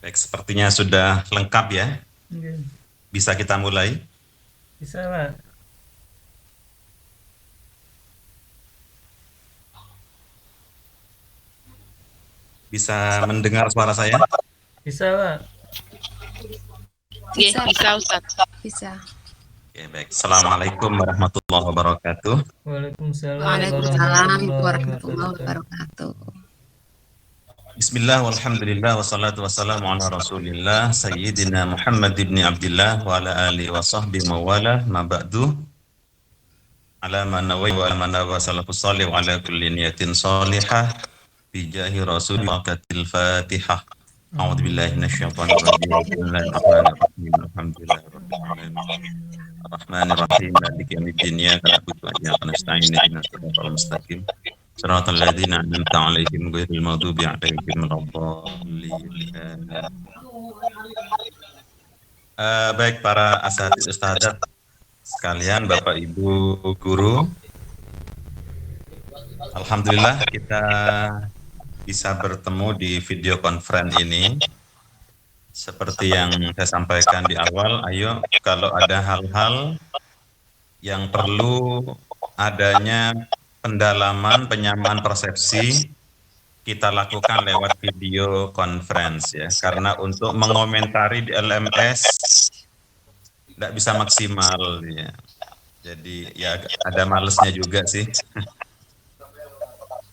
Baik, sepertinya sudah lengkap ya. Oke, Bisa kita mulai? bisa Pak, Bisa mendengar suara saya? bisa Pak. Bisa, Bisa, bisa Ustadz. bisa. Oke, baik. Assalamualaikum warahmatullahi wabarakatuh. Waalaikumsalam Waalaikumsalam warahmatullahi warahmatullahi wabarakatuh. wabarakatuh. Bismillah, walhamdulillah, wassalatu wassalamu ala rasulillah, Sayyidina Muhammad ibn Abdillah, wa ala alihi wa sahbihi mawala, ma ba'du, ala manawai wa ala manawa salafus salih wa ala kulli niyatin salihah, bijahi rasul waqatil fatihah. A'udzu billahi minasyaitonir rajim. Bismillahirrahmanirrahim. Alhamdulillahirabbil alamin. Ar-Rahmanir-Rahim. Maliki yaumiddin. Iyyaka na'budu wa iyyaka nasta'in. Ihdinas siratal mustaqim. Shiratal ladzina an'amta 'alaihim ghairil maghdubi 'alaihim waladdallin. Amin. Baik para asatidz ustadzat sekalian, Bapak Ibu guru, alhamdulillah kita bisa bertemu di video conference ini. Seperti yang saya sampaikan di awal, ayo kalau ada hal-hal yang perlu adanya pendalaman, penyamaan persepsi, kita lakukan lewat video conference ya. Karena untuk mengomentari di LMS tidak bisa maksimal ya. Jadi ya ada malesnya juga sih.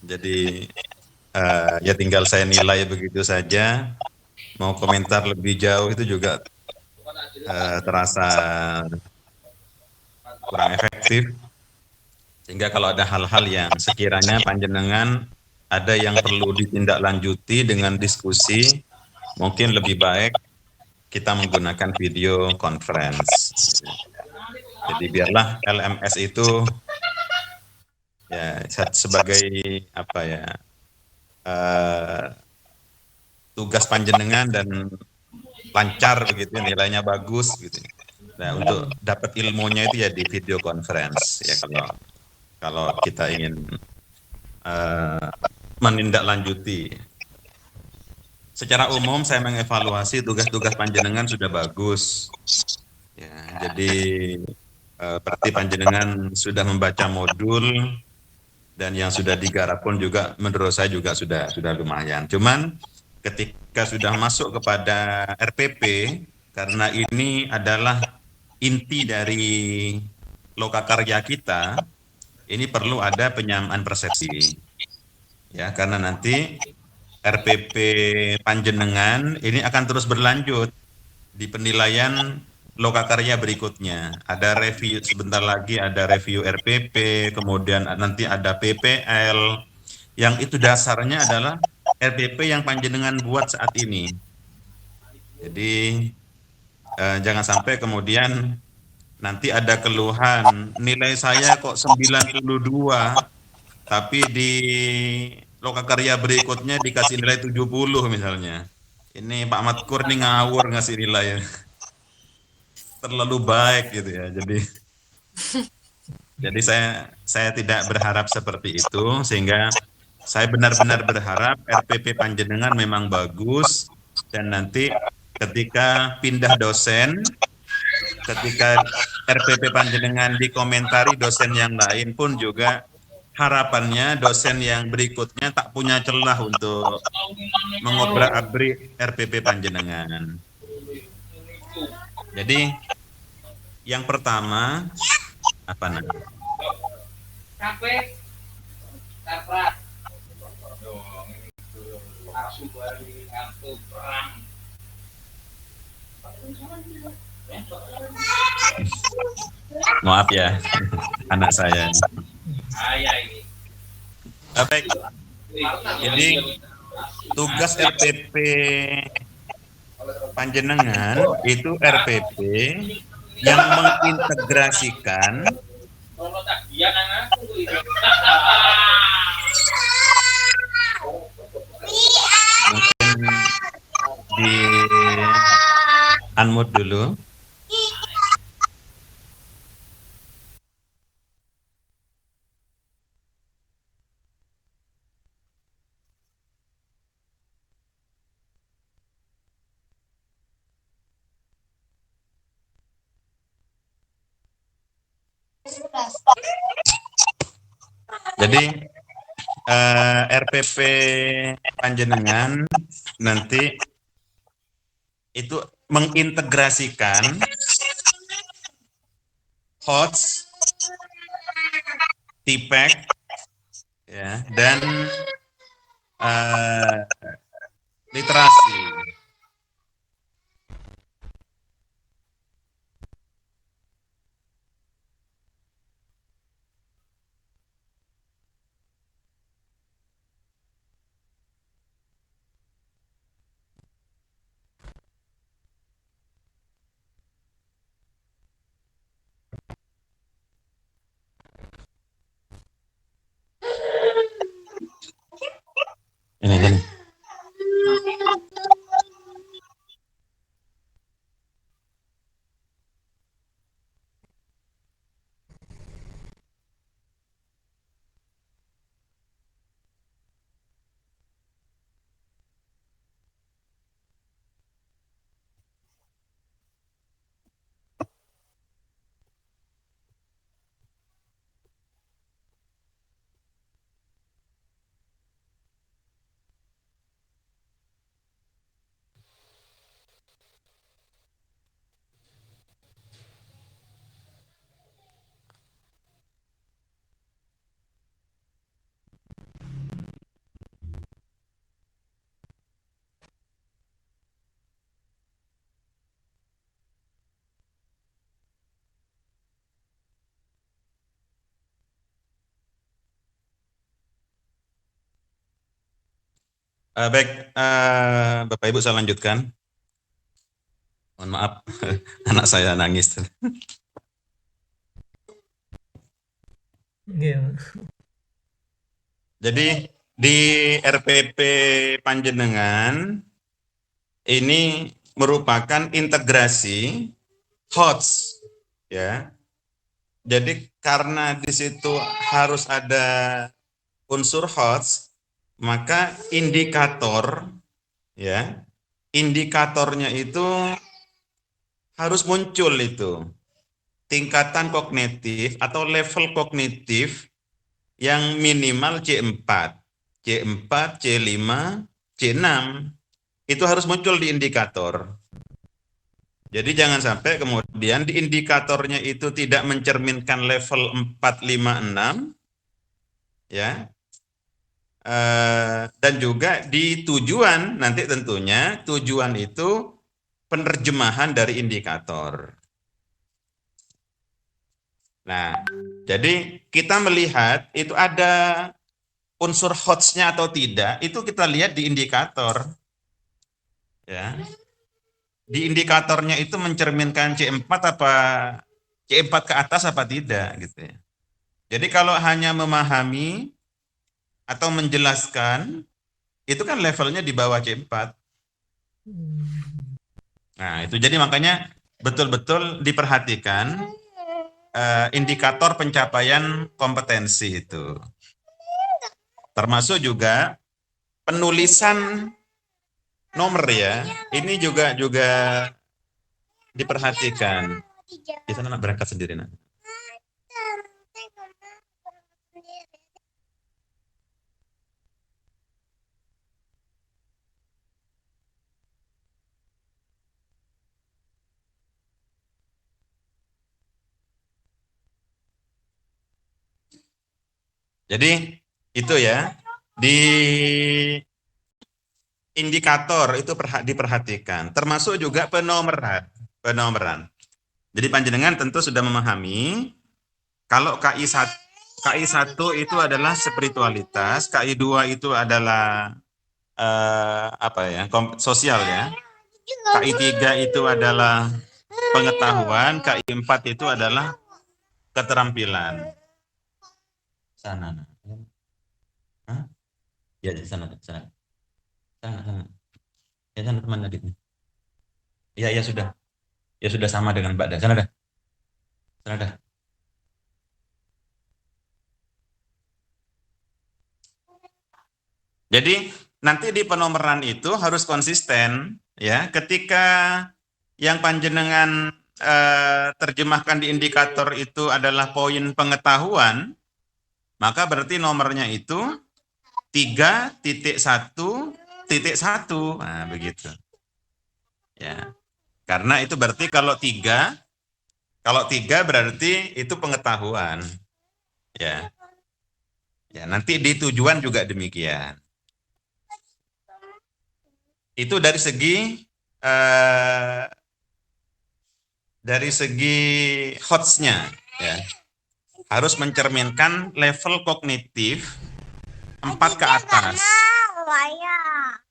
Jadi ya tinggal saya nilai begitu saja. Mau komentar lebih jauh itu juga terasa kurang efektif. Sehingga kalau ada hal-hal yang sekiranya panjenengan ada yang perlu ditindaklanjuti dengan diskusi, mungkin lebih baik kita menggunakan video conference. Jadi biarlah LMS itu ya sebagai apa ya eh, tugas panjenengan dan lancar begitu, nilainya bagus gitu. Nah untuk dapat ilmunya itu ya di video conference ya kalau kita ingin eh, menindaklanjuti. Secara umum saya mengevaluasi tugas-tugas panjenengan sudah bagus. Ya, jadi berarti panjenengan sudah membaca modul dan yang sudah digarap pun juga menurut saya juga sudah lumayan. Cuman ketika sudah masuk kepada RPP, karena ini adalah inti dari lokakarya kita, ini perlu ada penyamaan persepsi. Ya, karena nanti RPP panjenengan ini akan terus berlanjut di penilaian lokakarya berikutnya. Ada review sebentar lagi, ada review RPP, kemudian nanti ada PPL, yang itu dasarnya adalah RPP yang panjenengan buat saat ini. Jadi jangan sampai kemudian nanti ada keluhan nilai saya kok 92, tapi di lokakarya berikutnya dikasih nilai 70 misalnya. Ini Pak Matkur nih ngawur ngasih nilai, terlalu baik gitu ya. Jadi saya tidak berharap seperti itu, sehingga saya benar-benar berharap RPP panjenengan memang bagus, dan nanti ketika pindah dosen, ketika RPP panjenengan dikomentari dosen yang lain pun juga harapannya dosen yang berikutnya tak punya celah untuk mengobrak-abrik RPP panjenengan. Jadi yang pertama apa namanya? Maaf ya, anak saya. Baik, jadi tugas RPP panjenengan itu RPP yang mengintegrasikan mungkin di unmute dulu. Jadi RPP panjenengan nanti itu mengintegrasikan HOTS, TPEC, ya, dan literasi. Ini. Baik, Bapak Ibu saya lanjutkan. Mohon maaf, anak saya nangis. Iya. Jadi di RPP panjenengan ini merupakan integrasi HOTS, ya. Jadi karena di situ harus ada unsur HOTS, maka indikator, ya, indikatornya itu harus muncul itu tingkatan kognitif atau level kognitif yang minimal C4, C4, C5, C6 itu harus muncul di indikator. Jadi jangan sampai kemudian di indikatornya itu tidak mencerminkan level 4, 5, 6, ya. Dan juga di tujuan, nanti tentunya tujuan itu penerjemahan dari indikator. Nah, jadi kita melihat itu ada unsur HOTS-nya atau tidak, itu kita lihat di indikator. Ya. Di indikatornya itu mencerminkan C4 apa C4 ke atas apa tidak gitu ya. Jadi kalau hanya memahami atau menjelaskan itu kan levelnya di bawah C4. Nah, itu jadi makanya betul-betul diperhatikan indikator pencapaian kompetensi itu. Termasuk juga penulisan nomor ya. Ini juga diperhatikan. Di sana anak berangkat sendiri nak. Jadi itu ya, di indikator itu diperhatikan, termasuk juga penomeran. Jadi panjenengan tentu sudah memahami kalau KI1 itu adalah spiritualitas, KI2 itu adalah apa ya, sosial ya. KI3 itu adalah pengetahuan, KI4 itu adalah keterampilan. Sana. Hah? Ya, di sana. Sana. Ya, sana teman adiknya. Ya sudah. Ya sudah sama dengan Mbak dah. Sana dah. Sana dah. Jadi nanti di penomoran itu harus konsisten ya. Ketika yang panjenengan terjemahkan di indikator itu adalah poin pengetahuan, maka berarti nomornya itu 3.1.1. Nah, begitu. Ya. Karena itu berarti kalau tiga berarti itu pengetahuan. Ya. Ya, nanti di tujuan juga demikian. Itu dari segi hotsnya, ya. Harus mencerminkan level kognitif 4 ke atas.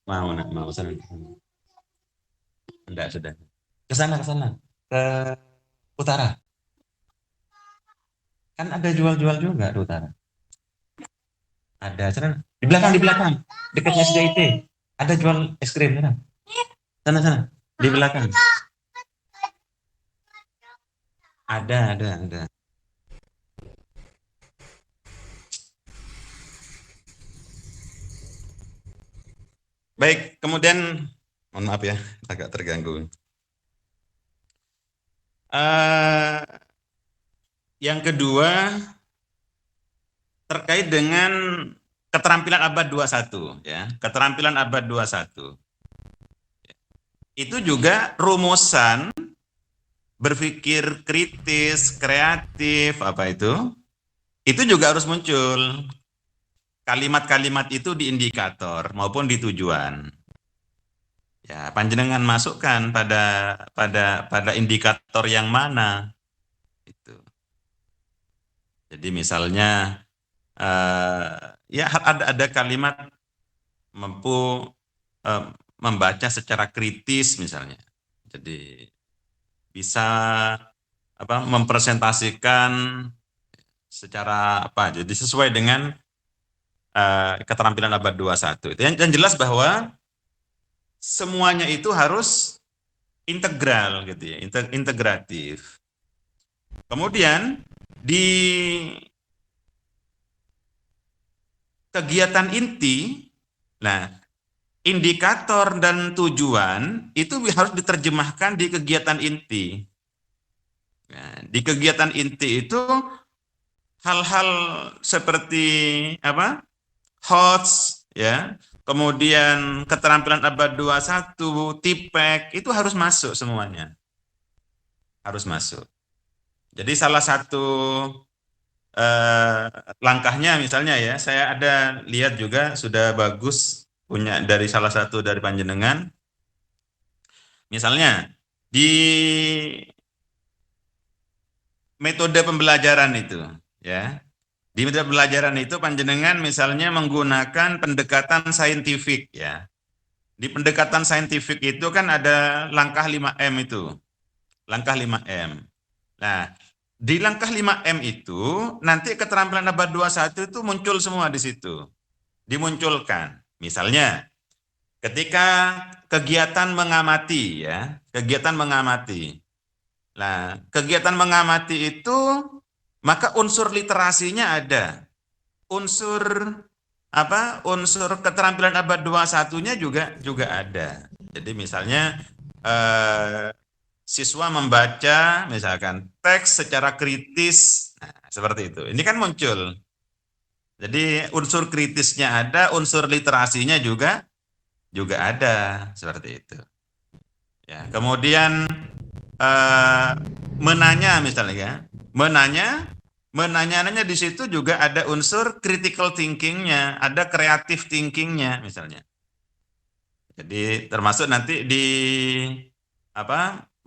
Mau sana. Enggak, sudah. Ke sana. Ke utara. Kan ada jual-jual juga di utara. Ada, sana. Di belakang. Dekatnya SDIT. Ada jual es krim, sana. Sana. Di belakang. Ada. Baik, kemudian mohon maaf ya, agak terganggu. Yang kedua terkait dengan keterampilan abad 21, ya. Keterampilan abad 21. Itu juga rumusan berpikir kritis, kreatif, apa itu juga harus muncul. Kalimat-kalimat itu di indikator maupun di tujuan. Ya, panjenengan masukkan pada indikator yang mana. Itu. Jadi misalnya ya ada kalimat mampu membaca secara kritis misalnya. Jadi bisa mempresentasikan secara jadi sesuai dengan keterampilan abad 21. Yang jelas bahwa semuanya itu harus integral gitu ya, integratif. Kemudian di kegiatan inti, nah indikator dan tujuan itu harus diterjemahkan di kegiatan inti. Nah, di kegiatan inti itu hal-hal seperti HOTS, ya, kemudian keterampilan abad 21, TIPEK, itu harus masuk semuanya. Harus masuk. Jadi salah satu langkahnya misalnya ya, saya ada lihat juga sudah bagus punya dari salah satu dari panjenengan. Misalnya di metode pembelajaran itu, ya. Di metode pembelajaran itu panjenengan misalnya menggunakan pendekatan saintifik, ya. Di pendekatan saintifik itu kan ada langkah 5M itu. Langkah 5M. Nah, di langkah 5M itu nanti keterampilan abad 21 itu muncul semua di situ. Dimunculkan. Misalnya ketika kegiatan mengamati, ya, kegiatan mengamati. Nah, kegiatan mengamati itu maka unsur literasinya ada. Unsur unsur keterampilan abad 21-nya juga ada. Jadi misalnya siswa membaca misalkan teks secara kritis, nah, seperti itu. Ini kan muncul. Jadi unsur kritisnya ada, unsur literasinya juga ada, seperti itu. Ya, kemudian menanya misalnya, ya, menanya di situ juga ada unsur critical thinking-nya, ada creative thinking-nya misalnya. Jadi termasuk nanti di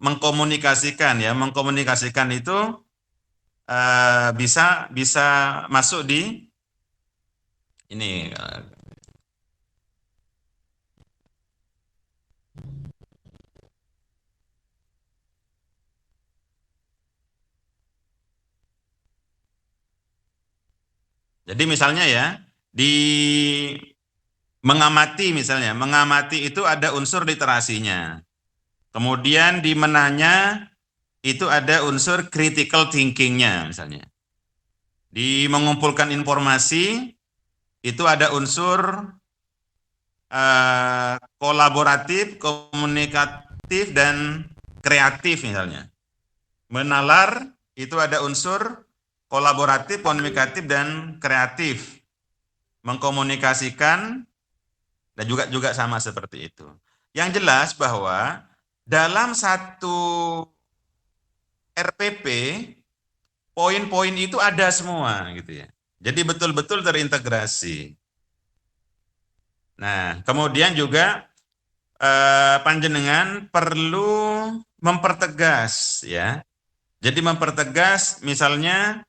mengkomunikasikan itu bisa masuk di ini. Jadi misalnya ya, di mengamati misalnya, mengamati itu ada unsur literasinya. Kemudian di menanya itu ada unsur critical thinking-nya misalnya. Di mengumpulkan informasi itu ada unsur kolaboratif, komunikatif, dan kreatif misalnya. Menalar itu ada unsur kolaboratif, komunikatif, dan kreatif. Mengkomunikasikan, dan juga sama seperti itu. Yang jelas bahwa dalam satu RPP, poin-poin itu ada semua gitu ya. Jadi betul-betul terintegrasi. Nah, kemudian juga panjenengan perlu mempertegas ya. Jadi mempertegas misalnya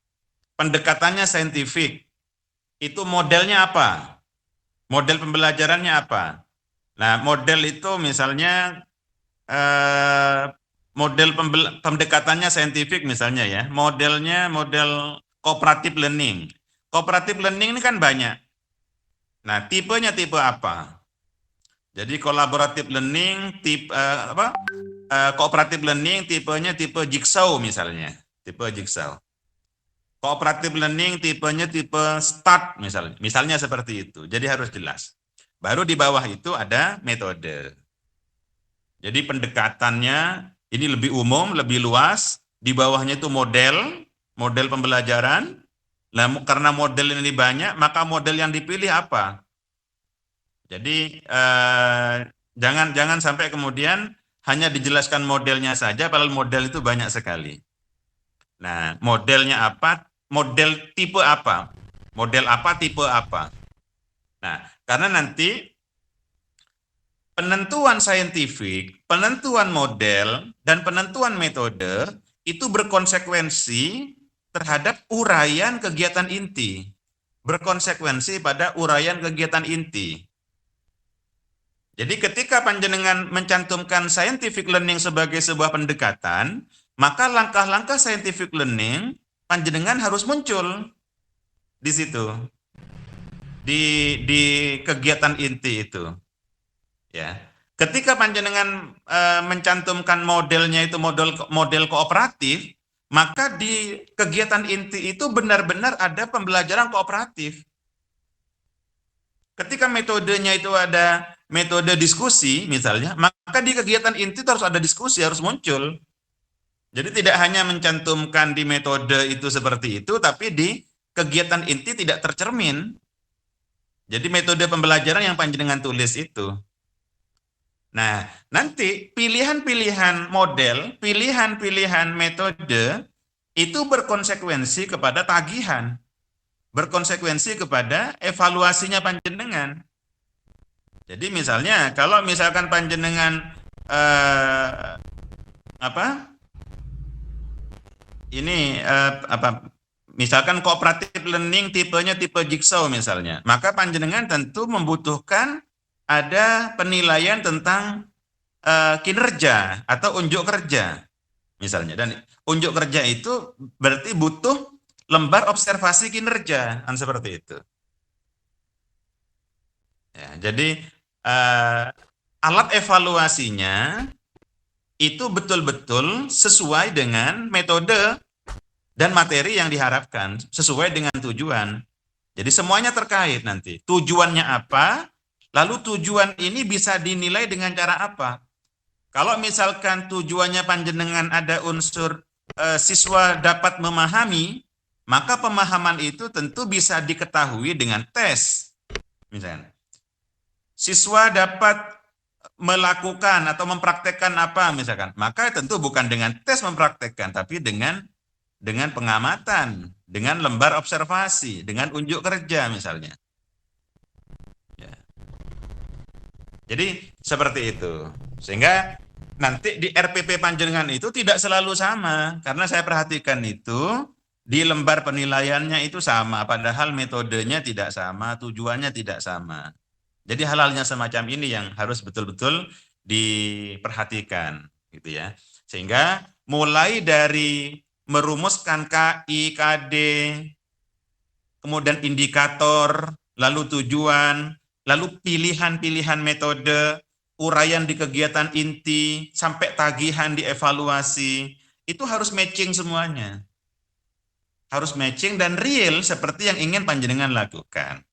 pendekatannya saintifik. Itu modelnya apa? Model pembelajarannya apa? Nah, model itu misalnya model pendekatannya saintifik misalnya ya. Modelnya model cooperative learning. Cooperative learning ini kan banyak. Nah, tipenya tipe apa? Jadi kolaboratif learning, tipe cooperative learning tipenya tipe jigsaw misalnya, tipe jigsaw. Cooperative learning tipenya tipe start misalnya seperti itu. Jadi harus jelas. Baru di bawah itu ada metode. Jadi pendekatannya ini lebih umum, lebih luas. Di bawahnya itu model pembelajaran. Nah, karena model ini banyak, maka model yang dipilih apa? Jadi jangan sampai kemudian hanya dijelaskan modelnya saja, padahal model itu banyak sekali. Nah, modelnya apa? Model tipe apa? Model apa, tipe apa? Nah, karena nanti penentuan saintifik, penentuan model, dan penentuan metode itu berkonsekuensi terhadap uraian kegiatan inti. Berkonsekuensi pada uraian kegiatan inti. Jadi ketika panjenengan mencantumkan scientific learning sebagai sebuah pendekatan, maka langkah-langkah scientific learning panjenengan harus muncul di situ, di kegiatan inti itu. Ya, ketika panjenengan mencantumkan modelnya itu model kooperatif, maka di kegiatan inti itu benar-benar ada pembelajaran kooperatif. Ketika metodenya itu ada metode diskusi misalnya, maka di kegiatan inti itu harus ada diskusi, harus muncul. Jadi tidak hanya mencantumkan di metode itu seperti itu, tapi di kegiatan inti tidak tercermin. Jadi metode pembelajaran yang panjenengan tulis itu. Nah, nanti pilihan-pilihan model, pilihan-pilihan metode itu berkonsekuensi kepada tagihan, berkonsekuensi kepada evaluasinya panjenengan. Jadi misalnya kalau misalkan panjenengan misalkan cooperative learning tipenya tipe jigsaw misalnya, maka panjenengan tentu membutuhkan ada penilaian tentang kinerja atau unjuk kerja misalnya, dan unjuk kerja itu berarti butuh lembar observasi kinerja, kan seperti itu. Ya, jadi alat evaluasinya itu betul-betul sesuai dengan metode dan materi yang diharapkan, sesuai dengan tujuan. Jadi semuanya terkait nanti. Tujuannya apa? Lalu tujuan ini bisa dinilai dengan cara apa? Kalau misalkan tujuannya panjenengan ada unsur siswa dapat memahami, maka pemahaman itu tentu bisa diketahui dengan tes. Misalnya, siswa dapat melakukan atau mempraktekkan apa misalkan, maka tentu bukan dengan tes mempraktekkan, tapi dengan pengamatan, dengan lembar observasi, dengan unjuk kerja misalnya. Ya. Jadi seperti itu. Sehingga nanti di RPP panjenengan itu tidak selalu sama, karena saya perhatikan itu di lembar penilaiannya itu sama, padahal metodenya tidak sama, tujuannya tidak sama. Jadi hal-halnya semacam ini yang harus betul-betul diperhatikan, gitu ya. Sehingga mulai dari merumuskan KI, KD, kemudian indikator, lalu tujuan, lalu pilihan-pilihan metode, uraian di kegiatan inti, sampai tagihan dievaluasi, itu harus matching semuanya. Harus matching dan real seperti yang ingin panjenengan lakukan.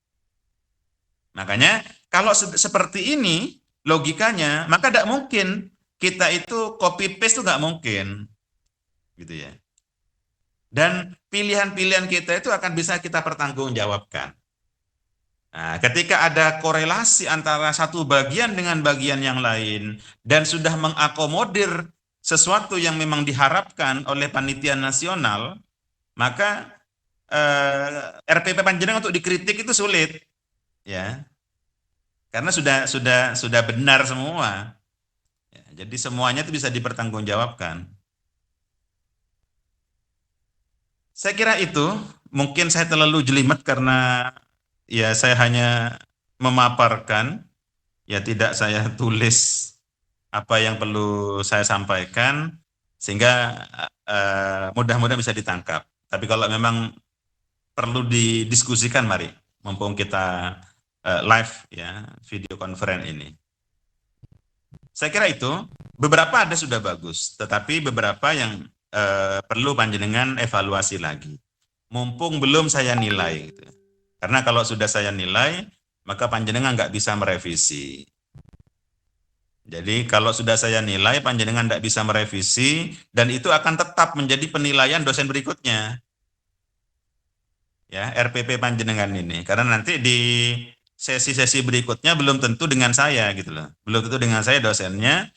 Makanya kalau seperti ini logikanya, maka tidak mungkin kita itu copy paste itu nggak mungkin, gitu ya. Dan pilihan-pilihan kita itu akan bisa kita pertanggungjawabkan. Nah, ketika ada korelasi antara satu bagian dengan bagian yang lain dan sudah mengakomodir sesuatu yang memang diharapkan oleh panitia nasional, maka RPP Panjenengan untuk dikritik itu sulit, ya, karena sudah benar semua. Ya, jadi semuanya itu bisa dipertanggungjawabkan. Saya kira itu, mungkin saya terlalu jelimet karena ya saya hanya memaparkan, ya tidak saya tulis apa yang perlu saya sampaikan, sehingga mudah-mudahan bisa ditangkap. Tapi kalau memang perlu didiskusikan, mari, mumpung kita live ya, video conference ini. Saya kira itu, beberapa ada sudah bagus, tetapi beberapa yang perlu panjenengan evaluasi lagi. Mumpung belum saya nilai. Gitu. Karena kalau sudah saya nilai, maka panjenengan nggak bisa merevisi. Jadi kalau sudah saya nilai, panjenengan tidak bisa merevisi, dan itu akan tetap menjadi penilaian dosen berikutnya. Ya, RPP panjenengan ini. Karena nanti di sesi-sesi berikutnya belum tentu dengan saya gitu loh. Belum tentu dengan saya dosennya,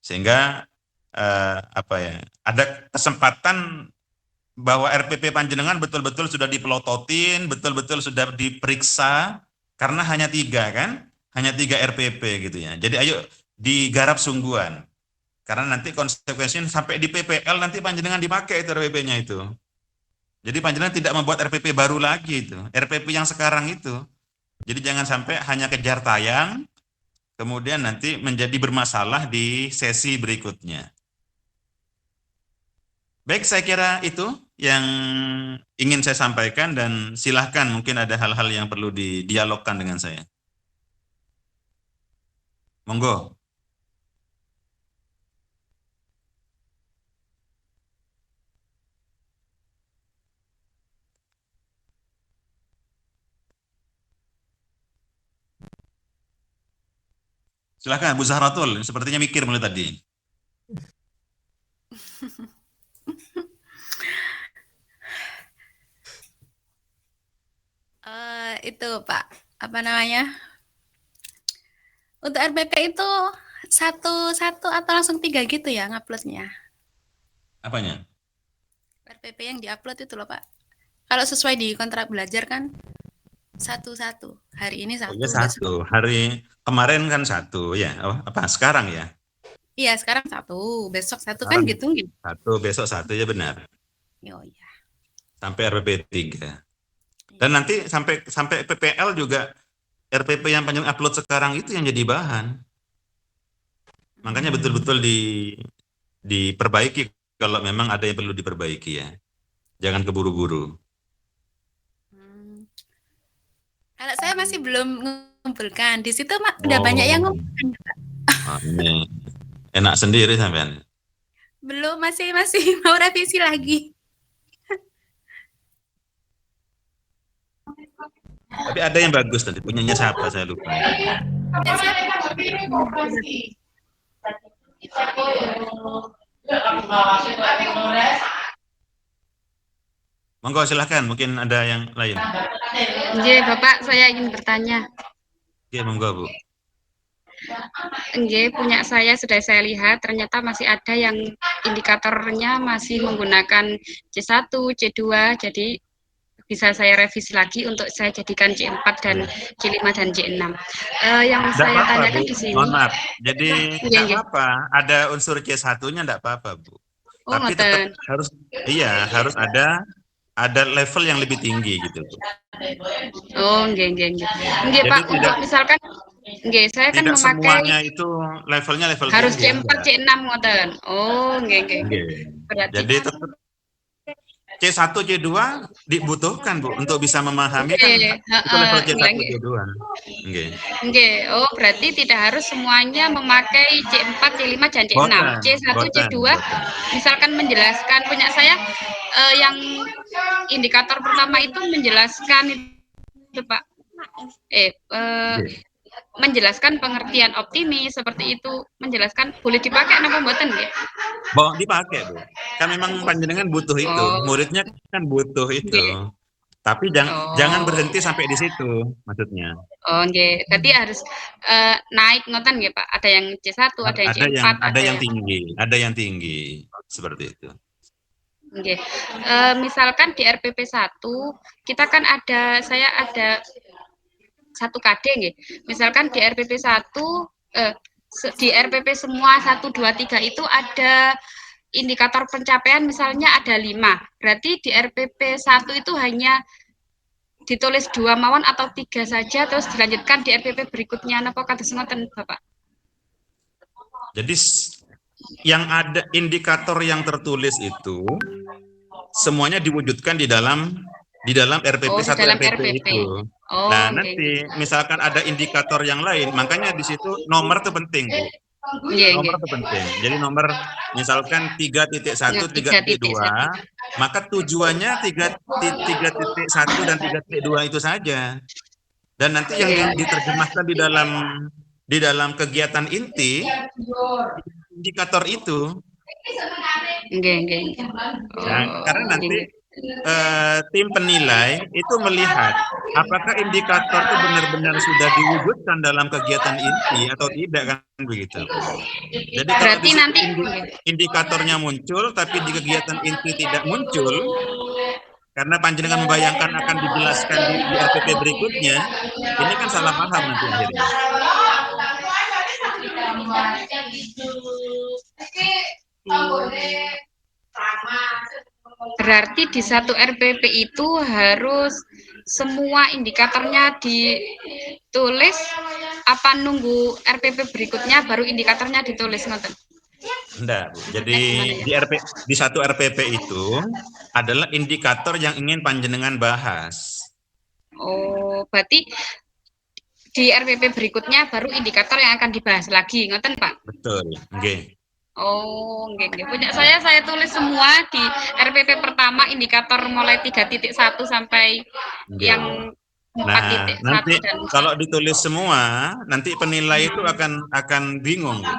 sehingga ada kesempatan bahwa RPP panjenengan betul-betul sudah dipelototin, betul-betul sudah diperiksa, karena hanya 3 kan, hanya 3 RPP gitu ya. Jadi ayo digarap sungguhan, karena nanti konsekuensinya sampai di PPL nanti panjenengan dipakai itu RPP-nya itu. Jadi panjenengan tidak membuat RPP baru lagi itu, RPP yang sekarang itu. Jadi jangan sampai hanya kejar tayang, kemudian nanti menjadi bermasalah di sesi berikutnya. Baik, saya kira itu yang ingin saya sampaikan, dan silahkan mungkin ada hal-hal yang perlu didialogkan dengan saya. Monggo. Silahkan Bu Zahratul, sepertinya mikir mulai tadi. Itu Pak, apa namanya? Untuk RPP itu satu atau langsung 3 gitu ya nguploadnya? Apanya? RPP yang diupload itu loh Pak. Kalau sesuai di kontrak belajar kan satu-satu. Hari ini Oh ya, besok. 1. Hari kemarin kan 1 ya. Oh, apa sekarang ya? Iya, sekarang 1, besok 1 kan Sekarang gitu. 1, besok 1 ya, benar. Oh iya. Sampai RPP 3. Dan nanti sampai PPL juga RPP yang panjang upload sekarang itu yang jadi bahan. Makanya betul-betul diperbaiki kalau memang ada yang perlu diperbaiki ya. Jangan keburu-buru. Kalau saya masih belum mengumpulkan. Di situ udah banyak yang ngumpulkan. Ini enak sendiri sampean. Belum, masih mau revisi lagi. Tapi ada yang bagus tadi, punyanya siapa saya lupa. Monggo silahkan, mungkin ada yang lain. Nggih, Bapak, saya ingin bertanya. Oke, monggo Bu. Nggih, punya saya sudah saya lihat ternyata masih ada yang indikatornya masih menggunakan C1, C2, jadi bisa saya revisi lagi untuk saya jadikan C4 dan C5 dan C6. Yang saya tanyakan di sini. Mohon maaf. Jadi enggak apa-apa, ada unsur C1-nya enggak apa-apa, Bu. Oh, tapi tetap harus ada level yang lebih tinggi gitu. Oh, nggih. Nggih, Pak, untuk misalkan nggih, saya kan memakai semuanya itu levelnya level harus tinggi. C4, C6 ngoten. Oh, nggih. Berarti jadi tetap C1, C2 dibutuhkan Bu untuk bisa memahami kan itu level C1, C2. Nggih. Oh, berarti tidak harus semuanya memakai C4, C5 dan C6. C1, C2 misalkan menjelaskan punya saya yang indikator pertama itu menjelaskan itu Pak. menjelaskan pengertian optimis seperti itu, menjelaskan boleh dipakai napa mboten nggih? Bawa dipakai, Bu. Kan memang panjenengan butuh itu, Oh, muridnya kan butuh itu. nggih. Tapi jangan Oh. berhenti sampai di situ, maksudnya. Oh, nggih. Berarti harus naik ngoten nggih, Pak. Ada yang C1, ada yang C4, Ada yang tinggi, seperti itu. Nggih. Misalkan di RPP 1 kita kan saya ada 1 KD nggih. Misalkan di RPP 1 di RPP semua 1 2 3 itu ada indikator pencapaian misalnya ada 5. Berarti di RPP 1 itu hanya ditulis 2 mawon atau 3 saja terus dilanjutkan di RPP berikutnya napa kados ngoten, Bapak? Jadi yang ada indikator yang tertulis itu semuanya diwujudkan di dalam RPP Oh, di 1 dalam RPP RPP. itu. Oh, Nah, nggih. nanti misalkan ada indikator yang lain, makanya di situ nomor itu penting, Bu. Nggih, Nomor nggih. itu penting. Jadi nomor misalkan 3.1, 3.2, 3.1. maka tujuannya 3.1 dan 3.2 itu saja. Dan nanti yang Nggih. diterjemahkan di dalam kegiatan inti indikator itu. Nggih, nggih. Nah, karena Oh, nanti nggih. tim penilai itu melihat apakah indikator itu benar-benar sudah diwujudkan dalam kegiatan inti atau tidak, kan begitu. Jadi kalau Berarti di situ nanti indikatornya muncul tapi di kegiatan inti tidak muncul karena panjenengan membayangkan akan dijelaskan di RPP berikutnya, ini kan salah paham nanti akhirnya. berarti di 1 RPP itu harus semua indikatornya ditulis apa nunggu RPP berikutnya baru indikatornya ditulis ngoten? Enggak, Bu. Jadi di 1 RPP itu adalah indikator yang ingin panjenengan bahas. Oh, berarti di RPP berikutnya baru indikator yang akan dibahas lagi, ngoten Pak? Betul, nggih. Oh, nggih, nggih. Punya saya tulis semua di RPP pertama indikator mulai 3.1 sampai Nggih. yang 4.1 Nah, nanti dan kalau ditulis semua, nanti penilai itu akan bingung, Bu.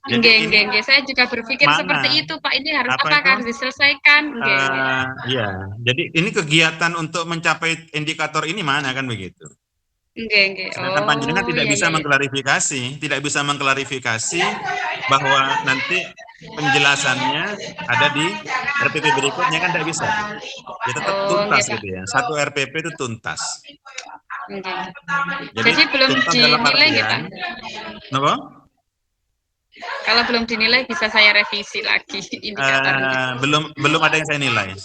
Jadi nggih. Saya juga berpikir mana? seperti itu, Pak. Ini harus Apa apakah itu? harus diselesaikan? Nggih. Iya. Jadi ini kegiatan untuk mencapai indikator ini mana, kan begitu. Nggih. Sedangkan panjenengan tidak bisa mengklarifikasi bahwa nanti penjelasannya ada di RPP berikutnya, kan tidak bisa. Ya tetap tuntas nggih, gitu ya. 1 RPP itu tuntas. Nggih. Jadi Jadi belum tuntas dalam dinilai nggih, Pak? artian, kenapa? Kalau belum dinilai bisa saya revisi lagi indikatornya. Belum ada yang saya nilai.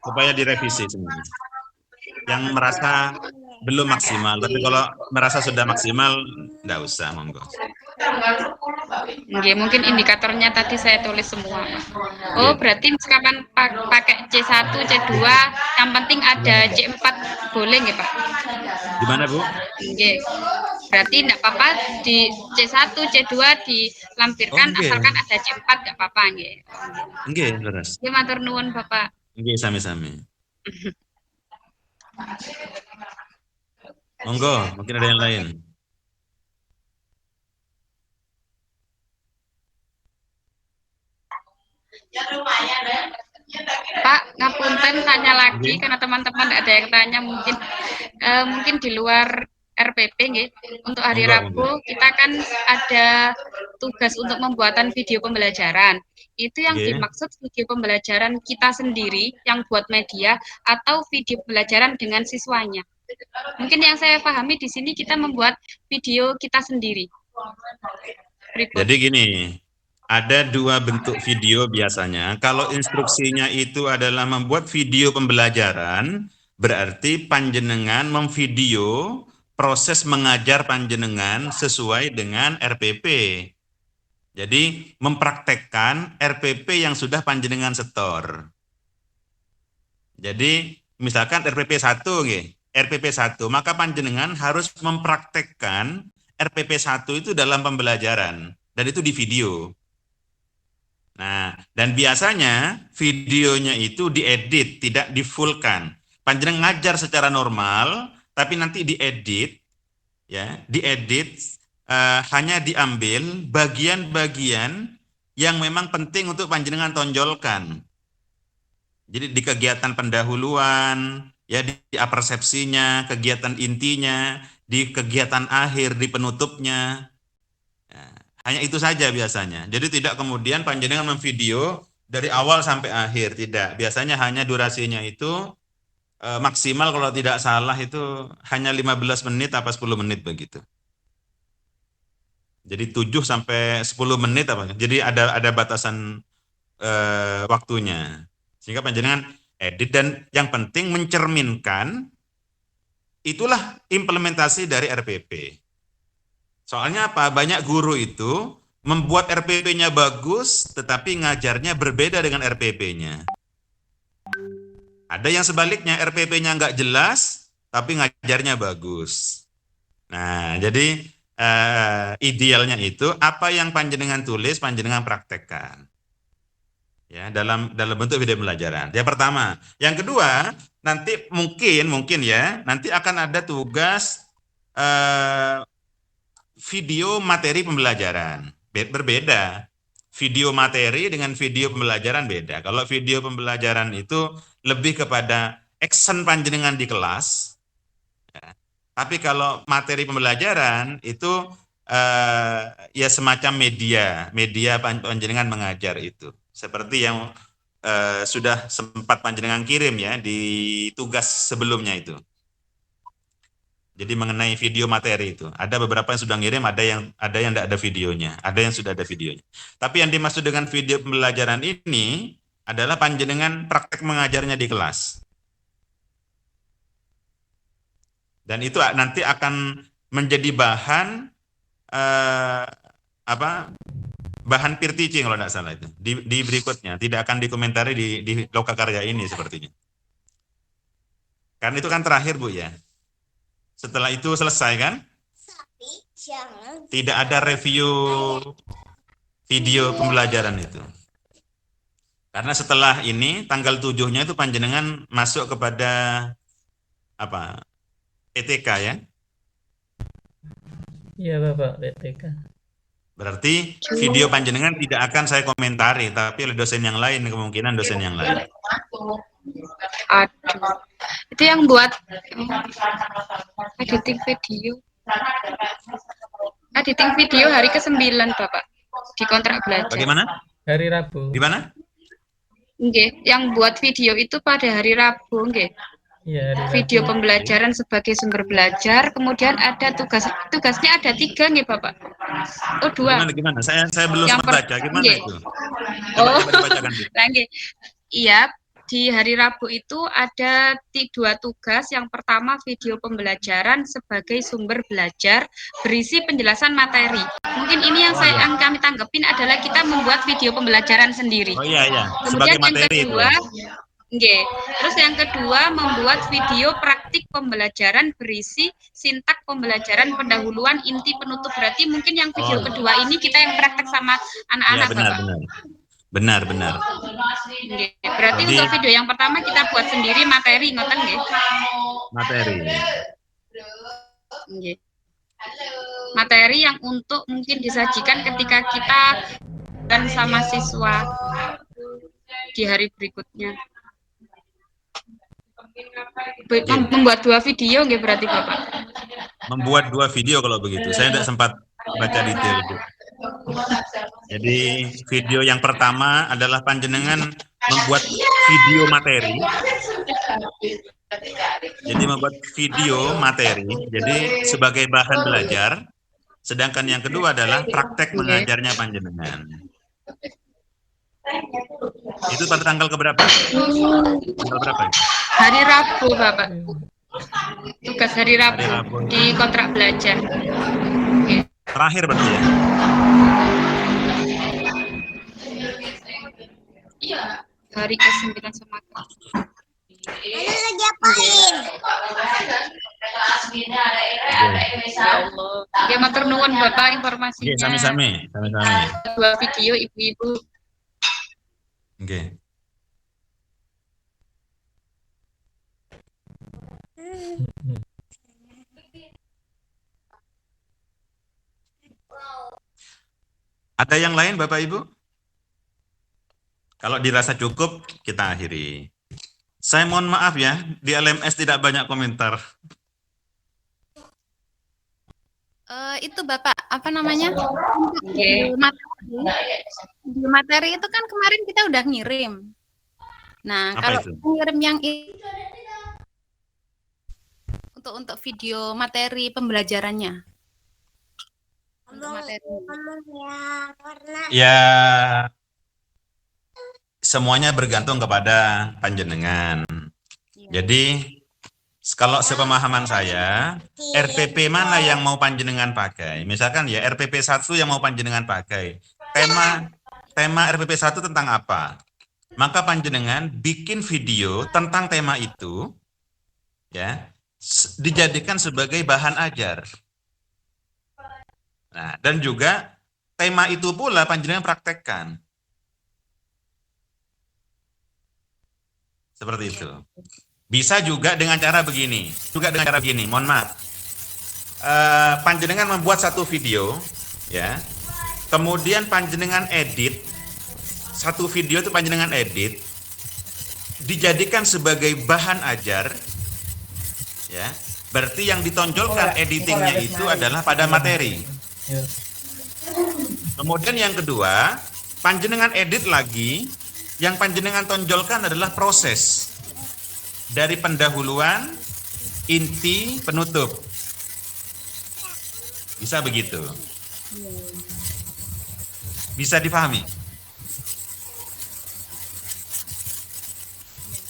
Supaya direvisi semuanya. Yang merasa belum maksimal, tapi kalau merasa sudah maksimal, enggak usah, monggo. Nggih, mungkin indikatornya tadi saya tulis semua, Pak. Oh, berarti kapan pakai C1, C2, yang penting ada C4 boleh nggih, Pak? Gimana, Bu? Nggih. Berarti enggak apa-apa di C1, C2 dilampirkan asalkan ada C4 enggak apa-apa nggih. Nggih, leres. Nggih, matur nuwun, Bapak. Nggih, sami-sami. Monggo, mungkin ada yang lain. Pak, ngapunten tanya lagi karena teman-teman ada yang tanya mungkin di luar RPP nggih. Untuk hari Rabu kita kan ada tugas untuk pembuatan video pembelajaran. Itu yang dimaksud video pembelajaran kita sendiri yang buat media atau video pembelajaran dengan siswanya. Mungkin yang saya pahami di sini kita membuat video kita sendiri. Jadi gini, ada 2 bentuk video biasanya. Kalau instruksinya itu adalah membuat video pembelajaran, berarti panjenengan memvideo proses mengajar panjenengan sesuai dengan RPP. Jadi mempraktekkan RPP yang sudah panjenengan setor. Jadi misalkan RPP 1 nggih. RPP 1, maka panjenengan harus mempraktekkan RPP 1 itu dalam pembelajaran, dan itu di video. Nah, dan biasanya videonya itu diedit, tidak di-fullkan. Panjenengan ngajar secara normal, tapi nanti diedit, ya, diedit, hanya diambil bagian-bagian yang memang penting untuk panjenengan tonjolkan. Jadi di kegiatan pendahuluan, ya di apersepsinya, kegiatan intinya, di kegiatan akhir, di penutupnya. Ya, hanya itu saja biasanya. Jadi tidak kemudian panjenengan memvideo dari awal sampai akhir, tidak. Biasanya hanya durasinya itu maksimal kalau tidak salah itu hanya 15 menit apa 10 menit begitu. Jadi 7 sampai 10 menit apa. Jadi ada batasan waktunya. Sehingga panjenengan edit dan yang penting mencerminkan itulah implementasi dari RPP. Soalnya apa? Banyak guru itu membuat RPP-nya bagus tetapi ngajarnya berbeda dengan RPP-nya. Ada yang sebaliknya RPP-nya nggak jelas tapi ngajarnya bagus. Nah, jadi idealnya itu apa yang panjenengan tulis panjenengan praktekkan. Ya, dalam bentuk video pembelajaran. Yang pertama, yang kedua, nanti mungkin ya, nanti akan ada tugas video materi pembelajaran. Berbeda. Video materi dengan video pembelajaran beda. Kalau video pembelajaran itu lebih kepada action panjenengan di kelas. Ya. Tapi kalau materi pembelajaran itu ya semacam media panjenengan mengajar itu. Seperti yang sudah sempat panjenengan kirim ya di tugas sebelumnya itu. Jadi mengenai video materi itu, ada beberapa yang sudah ngirim, ada yang tidak ada videonya, ada yang sudah ada videonya. Tapi yang dimaksud dengan video pembelajaran ini adalah panjenengan praktek mengajarnya di kelas. Dan itu nanti akan menjadi bahan bahan peer teaching kalau tidak salah itu di berikutnya, tidak akan dikomentari di lokakarya ini sepertinya. Karena itu kan terakhir Bu ya. Setelah itu selesai kan? Tidak ada review video pembelajaran itu. Karena setelah ini tanggal 7-nya itu panjenengan masuk kepada apa? PTK ya? Iya Bapak, PTK. Berarti video panjenengan tidak akan saya komentari, tapi oleh dosen yang lain, kemungkinan dosen yang lain. Aduh. Itu yang buat editing video. Editing video hari ke-9, Bapak. Di kontrak belajar. Bagaimana? Hari Rabu. Di mana? Nggih, yang buat video itu pada hari Rabu, nggih. Iya, hari Rabu. Video pembelajaran sebagai sumber belajar, kemudian ada tugasnya ada 3 nggih, Bapak. Oh, 2. Gimana? Saya belum Yang sempat baca. Gimana nggih. itu? Oh, Coba dibacakan. nggih. Iya, di hari Rabu itu ada 2 tugas. Yang pertama video pembelajaran sebagai sumber belajar berisi penjelasan materi. Mungkin ini yang kami tanggepin adalah kita membuat video pembelajaran sendiri. Oh iya. Kemudian Sebagai materi yang kedua, nggih. Terus yang kedua membuat video praktik pembelajaran berisi sintak pembelajaran, pendahuluan, inti, penutup. Berarti mungkin yang video kedua ini kita yang praktek sama anak-anak, Bapak. Benar. Nggih. Berarti Jadi, untuk video yang pertama kita buat sendiri materi, ngoten nggih? materi. Nggih. Materi yang untuk mungkin disajikan ketika kita dan sama siswa di hari berikutnya. Membuat 2 video nggih berarti Bapak? Membuat 2 video kalau begitu. Saya tidak sempat baca detail itu. Jadi video yang pertama adalah panjenengan membuat video materi. Jadi membuat video materi, jadi sebagai bahan belajar. Sedangkan yang kedua adalah praktek mengajarnya panjenengan. Itu pada tanggal keberapa? Tanggal berapa itu? Hari Rabu, Bapak. Tugas hari Rabu di kontrak belajar. Terakhir berarti ya? Hari ke-9 semata. Lagi apain? Ya matur nuwun Bapak informasinya. Oke, sami-sami. 2 video ibu-ibu. Oke. Ada yang lain Bapak Ibu? Kalau dirasa cukup, kita akhiri. Saya mohon maaf ya, di LMS tidak banyak komentar. Itu Bapak, apa namanya? Oke. Di materi itu kan kemarin kita udah ngirim. Nah, Apa kalau itu? ngirim yang untuk video materi pembelajarannya. Untuk materi. Ngomong ya, karena Ya, semuanya bergantung kepada panjenengan. Iya. Jadi, kalau sepemahaman saya, RPP mana yang mau panjenengan pakai? Misalkan ya RPP 1 yang mau panjenengan pakai. Tema RPP 1 tentang apa? Maka panjenengan bikin video tentang tema itu, ya, dijadikan sebagai bahan ajar. Nah, dan juga tema itu pula panjenengan praktekkan. Seperti itu. Bisa juga dengan cara begini. Mohon maaf. Panjenengan membuat satu video, ya. Kemudian panjenengan edit. Satu video itu panjenengan edit, dijadikan sebagai bahan ajar, ya. Berarti yang ditonjolkan editingnya itu adalah pada materi. Ya. Kemudian yang kedua, panjenengan edit lagi, yang panjenengan tonjolkan adalah proses dari pendahuluan, inti, penutup. Bisa begitu? Bisa dipahami?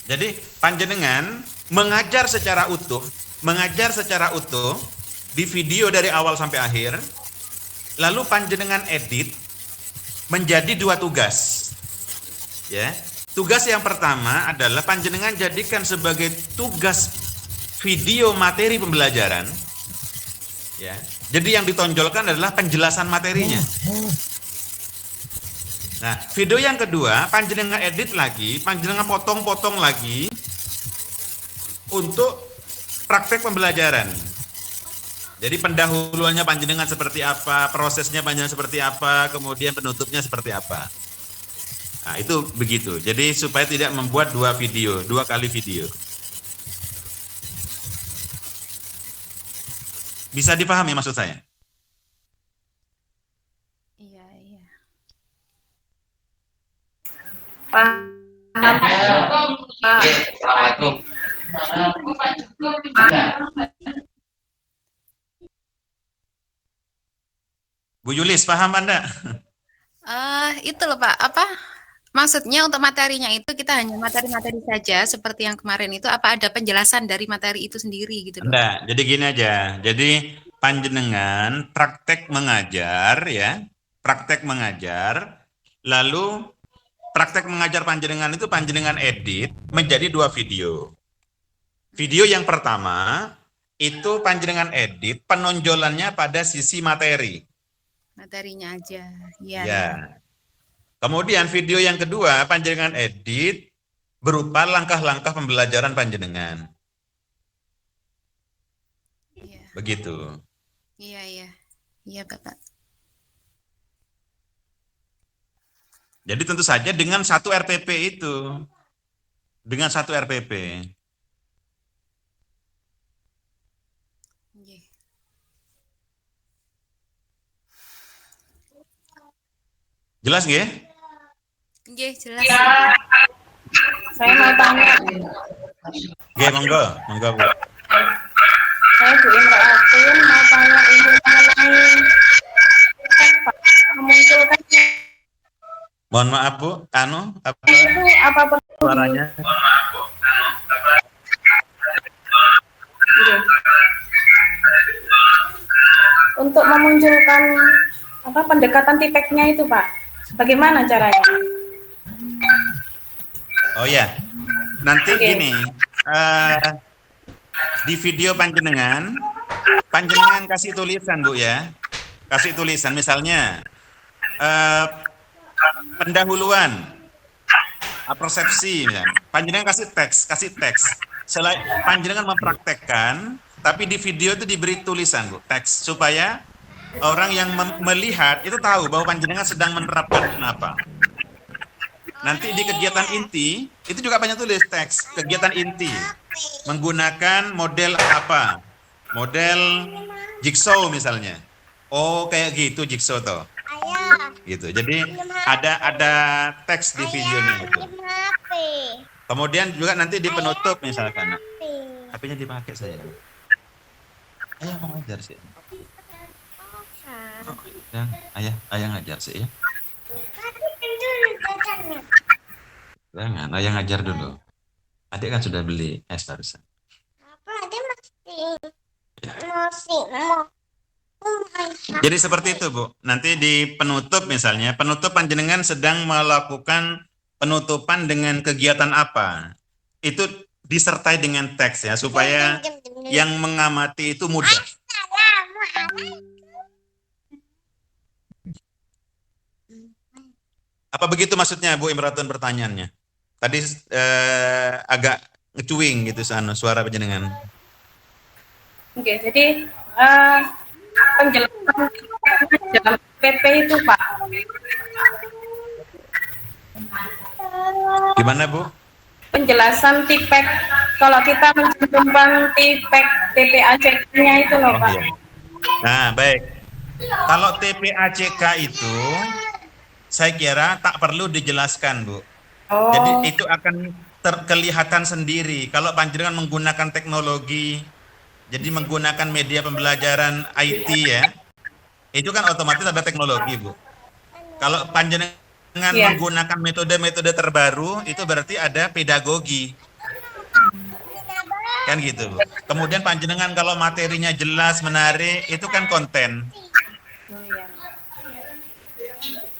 Jadi panjenengan mengajar secara utuh di video dari awal sampai akhir, lalu panjenengan edit menjadi 2 tugas. Ya. Tugas yang pertama adalah panjenengan jadikan sebagai tugas video materi pembelajaran. Ya. Jadi yang ditonjolkan adalah penjelasan materinya. Nah, video yang kedua, panjenengan edit lagi, panjenengan potong-potong lagi untuk praktek pembelajaran. Jadi pendahuluannya panjenengan seperti apa, prosesnya panjenengan seperti apa, kemudian penutupnya seperti apa. Nah, itu begitu. Jadi supaya tidak membuat 2 kali video. Bisa dipahami maksud saya? Iya, iya. Assalamualaikum. Bu Yulis, paham Anda? Itu loh Pak, apa? Maksudnya untuk materinya itu kita hanya materi-materi saja seperti yang kemarin itu, apa ada penjelasan dari materi itu sendiri gitu loh? Enggak, jadi gini aja. Jadi panjenengan praktek mengajar ya, lalu praktek mengajar panjenengan itu panjenengan edit menjadi 2 video. Video yang pertama itu panjenengan edit penonjolannya pada sisi materi. Materinya aja. Iya. Ya. Kemudian video yang kedua panjenengan edit berupa langkah-langkah pembelajaran panjenengan. Iya. Begitu. Iya, iya. Iya, Bapak. Jadi tentu saja dengan 1 RPP itu. Dengan 1 RPP. Iya. Jelas nggih? Iya, jelas. Saya mau tanya, Nggih, monggo Bu. saya Bu Imra'atun mau tanya ini mengenai Pak, memunculkan Mohon maaf Bu, apa itu apa perlu suaranya? Iya. Untuk memunculkan apa pendekatan tipeknya itu Pak, bagaimana caranya? Oh ya, nanti Oke. gini, di video panjenengan kasih tulisan Bu ya, kasih tulisan misalnya pendahuluan, persepsi, misalnya. Panjenengan kasih teks. Selain panjenengan mempraktekkan, tapi di video itu diberi tulisan Bu, teks supaya orang yang melihat itu tahu bahwa panjenengan sedang menerapkan apa. Nanti di kegiatan inti itu juga banyak tulis teks kegiatan inti menggunakan model apa, model jigsaw misalnya. Oh kayak gitu jigsaw toh, Ayah, gitu. Jadi ada teks di videonya itu. Kemudian juga nanti di penutup misalkan, HP-nya dipakai saya. Ayah mau ngajar sih. Ayah ngajar sih ya. Jangan, ayah ngajar dulu. Adik kan sudah beli es barusan. Apa dia masih mau. Jadi seperti itu, Bu. Nanti di penutup misalnya, penutup panjenengan sedang melakukan penutupan dengan kegiatan apa. Itu disertai dengan teks ya, supaya yang mengamati itu mudah. Apa begitu maksudnya, Bu Imratun pertanyaannya? Tadi agak ngecuing gitu suara panjenengan. Oke, jadi penjelasan dalam PP itu Pak. Gimana, Bu? Penjelasan tipek kalau kita mencantumkan tipek TPACK-nya itu loh Pak. Iya. Nah, baik. Kalau TPACK itu saya kira tak perlu dijelaskan, Bu. Oh. Jadi itu akan terkelihatan sendiri kalau panjenengan menggunakan teknologi, jadi menggunakan media pembelajaran IT ya, itu kan otomatis ada teknologi, Bu. Kalau panjenengan menggunakan metode-metode terbaru, itu berarti ada pedagogi. Kan gitu, Bu. Kemudian panjenengan kalau materinya jelas, menarik, itu kan konten.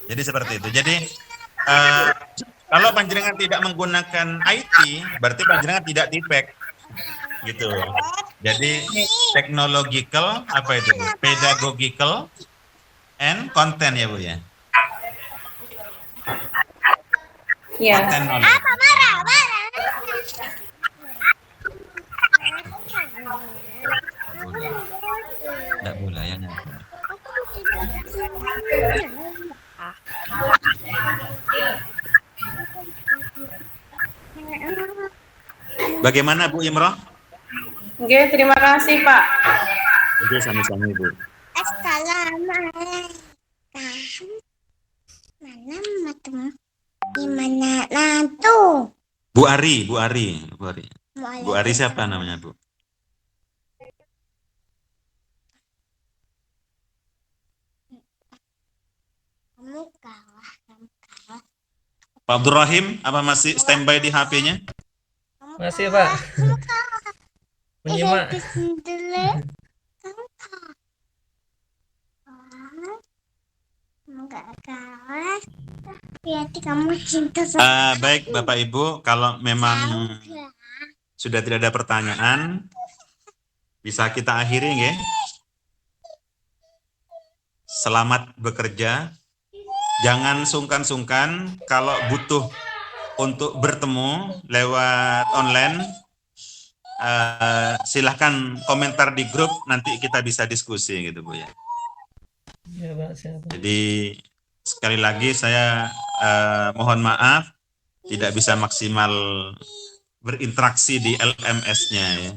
Jadi seperti itu. Jadi kalau panjenengan tidak menggunakan IT, berarti panjenengan tidak tipek, gitu. Jadi technological apa itu, Bu? Pedagogical and content ya, Bu ya. Iya. Content knowledge. Tidak boleh ya. Bagaimana Bu Imroh? Oke, terima kasih Pak. Oke, sama-sama Ibu. Assalamualaikum. Mana matu? Gimana nantu? Bu Ari. Bu Ari siapa namanya, Bu? Kamu kalah. Pak Abdurrahim, apa masih standby di HP-nya? Masih Pak. Menyimak. Enggak kalah. Berarti kamu cinta sama Baik Bapak Ibu, kalau memang sudah tidak ada pertanyaan, bisa kita akhiri nggih? Selamat bekerja. Jangan sungkan-sungkan kalau butuh untuk bertemu lewat online. Silahkan komentar di grup, nanti kita bisa diskusi gitu Bu ya. Ya Pak, siapa? Jadi sekali lagi saya mohon maaf tidak bisa maksimal berinteraksi di LMS-nya ya.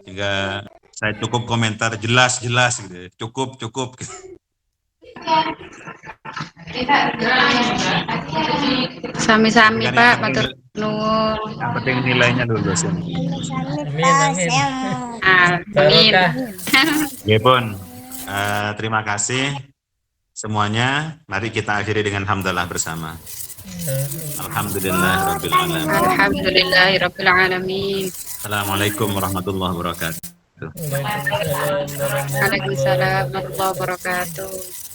Jika saya cukup komentar jelas gitu, cukup. Sami-sami Yang Pak, penting- matur nuwun. Yang penting nilainya lulus ya. Amin. Amin. Barokah. Ya Pun, terima kasih semuanya. Mari kita akhiri dengan hamdalah bersama. Alhamdulillahirabbil alamin. Alhamdulillahirabbil alamin. Assalamualaikum warahmatullahi wabarakatuh. Waalaikumsalam warahmatullahi Waalaikumsalam warahmatullahi wabarakatuh.